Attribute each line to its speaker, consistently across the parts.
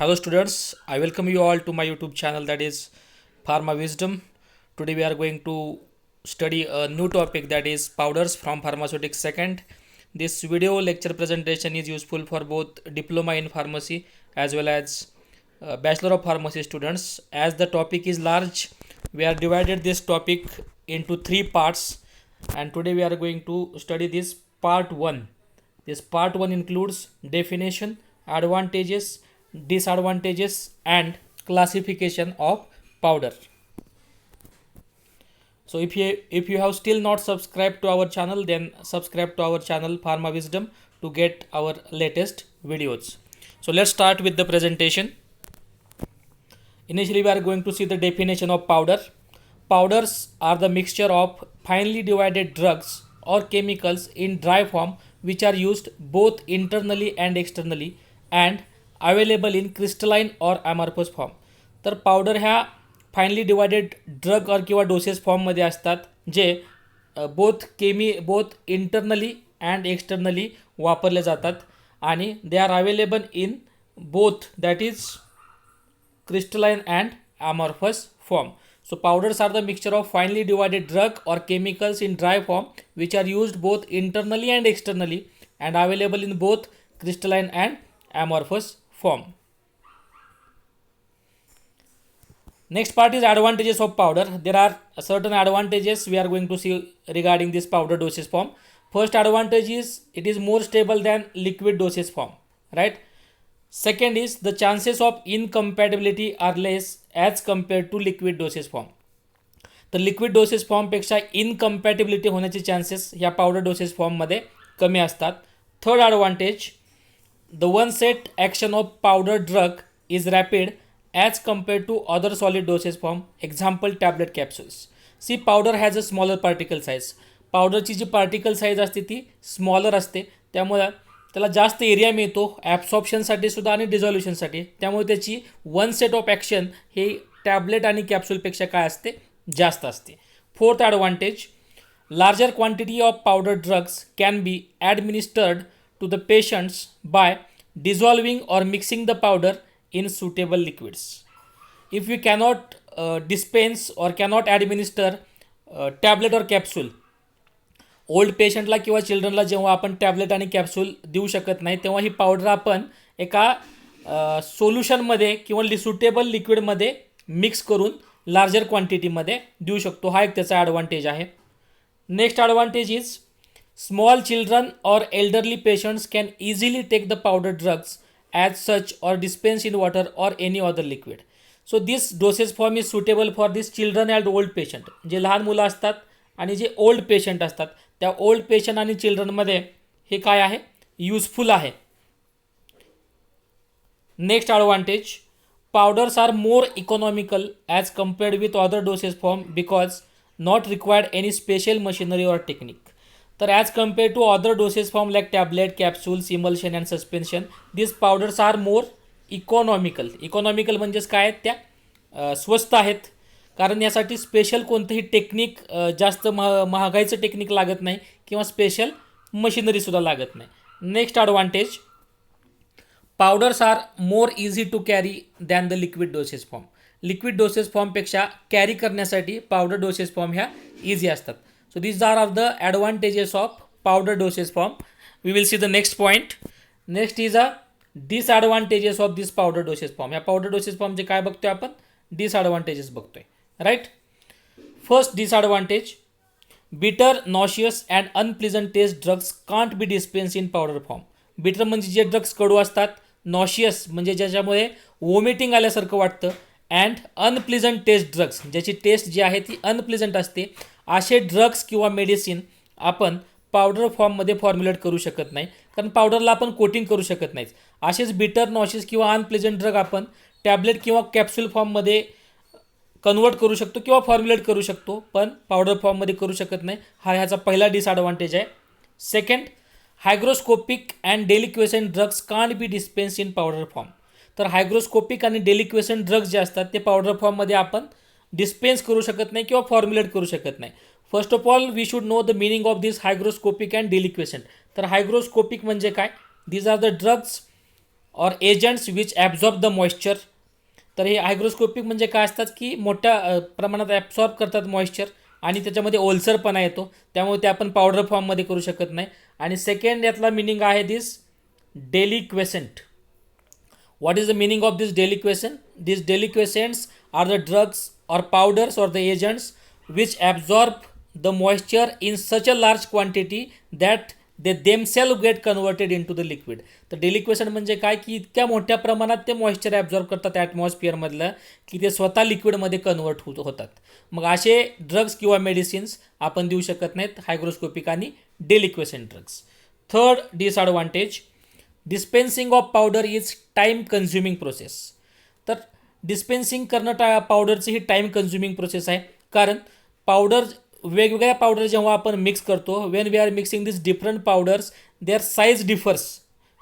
Speaker 1: Hello students, I welcome you all to my YouTube channel, that is Pharma Wisdom. Today we are going to study a new topic, that is powders from pharmaceutics second. This video lecture presentation is useful for both diploma in pharmacy as well as bachelor of pharmacy students. As the topic is large, we are divided this topic into three parts, and today we are going to study this part 1. This part 1 includes definition, advantages, disadvantages and classification of powder. So if you have still not subscribed to our channel, then subscribe to our channel Pharma Wisdom to get our latest videos. So let's start with the presentation. Initially we are going to see the definition of powder. Powders are the mixture of finely divided drugs or chemicals in dry form which are used both internally and externally and available in crystalline और ॲमॉर्फस form. तर powder ह्या finally divided drug और किंवा doses फॉर्ममध्ये असतात जे both internally and externally वापरले जातात आणि they are available in both, that is crystalline and amorphous form. So powders are the mixture of finely divided drug or chemicals in dry form which are used both internally and externally and available in both crystalline and amorphous form. Next part is advantages of powder. There are certain advantages we are going to see regarding this powder dosage form. First advantage is it is more stable than liquid dosage form, right? Second is the chances of incompatibility are less as compared to liquid dosage form. तर liquid dosage फॉर्मपेक्षा इनकम्पॅटिबिलिटी होण्याचे chances ह्या powder dosage फॉर्ममध्ये कमी असतात. Third advantage, the one set action of powder drug is rapid as compared to other solid dosage form, example tablet capsules. See, powder has a smaller particle size. पावडरची जी particle size असते ती smaller असते, त्यामुळे त्याला जास्त area मिळतो ॲब्सॉर्प्शनसाठी सुद्धा आणि डिझॉल्युशनसाठी. त्यामुळे त्याची वन सेट ऑफ ॲक्शन हे टॅबलेट आणि कॅप्सूलपेक्षा काय असते, जास्त असते. Fourth advantage, larger quantity of powder drugs can be administered to the patients by dissolving or mixing the powder in suitable liquids. If we cannot dispense or cannot administer tablet or capsule, old पेशंटला किंवा चिल्ड्रनला जेव्हा आपण tablet आणि capsule देऊ शकत नाही तेव्हा ही powder आपण एका सोल्युशनमध्ये किंवा सुटेबल लिक्विडमध्ये मिक्स करून लार्जर क्वांटिटीमध्ये देऊ शकतो. हा एक त्याचा ॲडव्हान्टेज आहे. Next advantage is small children or elderly patients can easily take the powder drugs as such or dispense in water or any other liquid. So this dosage form is suitable for this children and old patient. जे लहान मुलं असतात आणि जे old patient असतात त्या old patient आणि चिल्ड्रनमध्ये हे काय आहे, यूजफुल आहे. Next advantage, powders are more economical as compared with other dosage form because not required any special machinery और टेक्निक. तर as compare to other doses form like tablet, capsules, emulsion and suspension, this powders are more economical. Economical म्हणजेच काय, त्या स्वस्त आहेत, कारण यासाठी special कोणतंही टेक्निक, जास्त महागाईचं टेक्निक लागत नाही किंवा स्पेशल मशिनरीसुद्धा लागत नाही. Next advantage, powders are more easy to carry than the liquid doses form. Liquid doses फॉर्मपेक्षा कॅरी करण्यासाठी पावडर डोसेस फॉर्म ह्या इझी असतात. So these are the advantages of powder dosage form. We will see the next point. Next is a disadvantages of this powder dosage form. या powder dosage form चे काय बघतोय आपण, disadvantages बघतोय, right? First disadvantage, bitter, nauseous and unpleasant taste drugs can't be dispensed in powder form. bitter म्हणजे जे drugs कडू असतात, nauseous म्हणजे ज्याच्यामुळे वॉमिटिंग आल्यासारखं वाटतं, अँड अनप्लिजंट टेस्ट ड्रग्स ज्याची टेस्ट जी आहे ती अनप्लिजंट असते, असे ड्रग्स किंवा मेडिसिन आपण पावडर फॉर्ममध्ये फॉर्म्युलेट करू शकत नाही, कारण पावडरला आपण कोटिंग करू शकत नाहीत. असेच बिटर, नॉशियस किंवा अनप्लेजंट ड्रग आपण टॅबलेट किंवा कॅप्सूल फॉर्ममध्ये कन्वर्ट करू शकतो किंवा फॉर्म्युलेट करू शकतो, पण पावडर फॉर्ममध्ये करू शकत नाही. हा ह्याचा पहिला डिसॲडव्हान्टेज आहे. Second, hygroscopic and deliquescent drugs can't be dispense in powder form. तर हायग्रोस्कोपिक आणि डेलिक्वेसेंट ड्रग्स जे असतात ते पावडर फॉर्ममध्ये आपण डिस्पेन्स करू शकत नाही किंवा फॉर्म्युलेट करू शकत नाही. First of all we should know the meaning of this hygroscopic and deliquescent. तर हायग्रोस्कोपिक म्हणजे काय, these are the drugs or agents which absorb the moisture. तर हे हायग्रोस्कोपिक म्हणजे काय असतात की मोठ्या प्रमाणात ॲब्सॉर्ब करतात मॉइश्चर आणि त्याच्यामध्ये ओलसरपणा येतो, त्यामुळे ते आपण पावडर फॉर्ममध्ये करू शकत नाही. आणि सेकंड यातला मिनिंग आहे दिस deliquescent. What is the meaning of this deliquescent? These deliquescents are the drugs or powders or the agents which absorb the moisture in such a large quantity that they themselves get converted into the liquid. तर deliquescent म्हणजे काय की इतक्या मोठ्या प्रमाणात ते moisture absorb करतात ॲटमॉस्फिअरमधलं की ते स्वतः लिक्विडमध्ये कन्वर्ट होतात. मग असे ड्रग्स किंवा मेडिसिन्स आपण देऊ शकत नाहीत हायग्रोस्कोपिक आणि deliquescent drugs. Third disadvantage, dispensing of powder is time consuming process. तर डिस्पेन्सिंग करणं पावडरची ही टाईम कन्झ्युमिंग प्रोसेस आहे, कारण पावडर वेगवेगळ्या पावडर जेव्हा आपण मिक्स करतो, when we are mixing this different powders their size differs.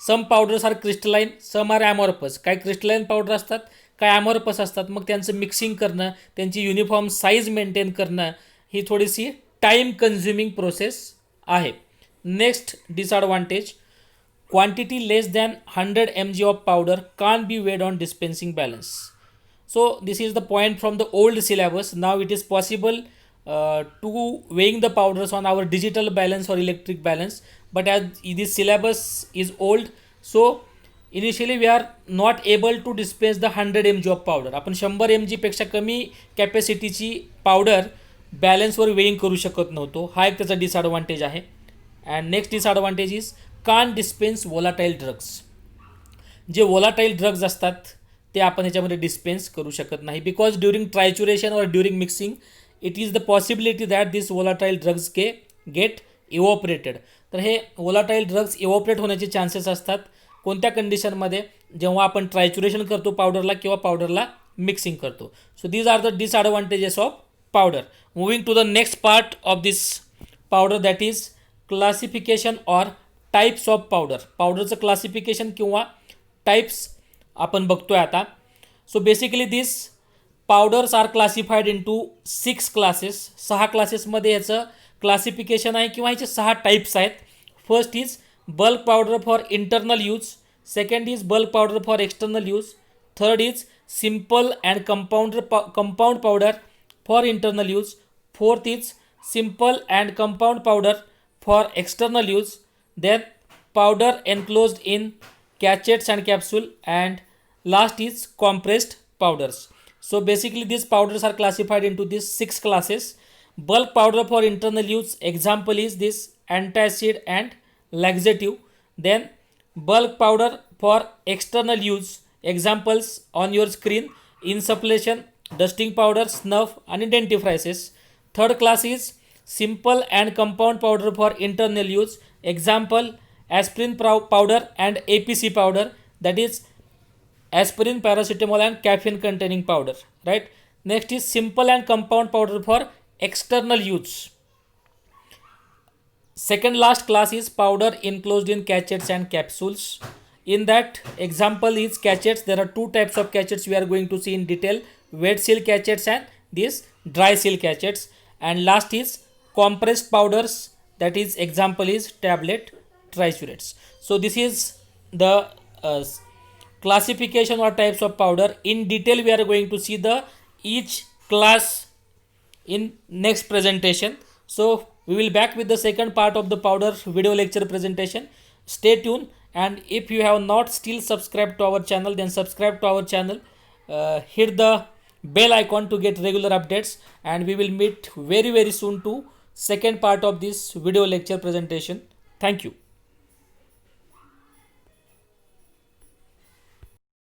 Speaker 1: Some powders are crystalline, some are amorphous. काय क्रिस्टलाइन पावडर असतात, काय ॲमॉर्पस असतात. मग त्यांचं मिक्सिंग करणं, त्यांची युनिफॉर्म साईज मेंटेन करणं ही थोडीशी टाईम कन्झ्युमिंग प्रोसेस आहे. Next disadvantage, quantity less than 100 mg of powder can't be weighed on dispensing balance. So this is the point from the old syllabus. Now it is possible to weighing the powders on our digital balance or electric balance, but as this syllabus is old, so initially we are not able to dispense the 100 mg of powder. आपण 100 mg पेक्षा कमी कॅपॅसिटीची powder बॅलन्सवर weighing करू शकत नव्हतो. हा एक त्याचा डिसॲडव्हान्टेज आहे. अँड नेक्स्ट डिसॲडव्हान्टेज इज कान डिस्पेन्स वोलाटाईल ड्रग्स. जे वोलाटाईल ड्रग्ज असतात ते आपण ह्याच्यामध्ये डिस्पेन्स करू शकत नाही, बिकॉज ड्युरिंग ट्रायच्युरेशन और during mixing it is the possibility that this volatile drugs get evaporated. तर हे वोलाटाईल ड्रग्ज इव्हॉपरेट होण्याचे चान्सेस असतात कोणत्या कंडिशनमध्ये, जेव्हा आपण ट्रायच्युरेशन करतो पावडरला किंवा पावडरला मिक्सिंग करतो. So these are the disadvantages of powder. Moving to the next part of this powder, that is classification or types of powder. पावडरचं क्लासिफिकेशन किंवा टाईप्स आपण बघतोय आता. So basically this powders are classified into 6 classes. 6 क्लासेसमध्ये याचं classification आहे किंवा ह्याचे 6 टाईप्स आहेत. First is bulk powder for internal use, second is bulk powder for external use, third is simple and compound powder for internal use, fourth is simple and compound powder for external use, then powder enclosed in cachettes and capsule, and last is compressed powders. So basically these powders are classified into these 6 classes. Bulk powder for internal use, example is this antacid and laxative. Then bulk powder for external use, examples on your screen, insufflation, dusting powder, snuff and dentifrices. Third class is simple and compound powder for internal use, example aspirin powder and APC powder, that is aspirin, paracetamol and caffeine containing powder, right? Next is simple and compound powder for external use. Second last class is powder enclosed in cachettes and capsules. In that example is cachettes. There are 2 types of cachettes we are going to see in detail, wet seal cachettes and these dry seal cachettes. And last is compressed powders, that is example is tablet triturates. So this is the classification or types of powder. In detail we are going to see the each class in next presentation. So we will back with the second part of the powder video lecture presentation. Stay tuned, and if you have not still subscribed to our channel, then subscribe to our channel, hit the bell icon to get regular updates, and we will meet very soon to second part of this video lecture presentation. Thank you.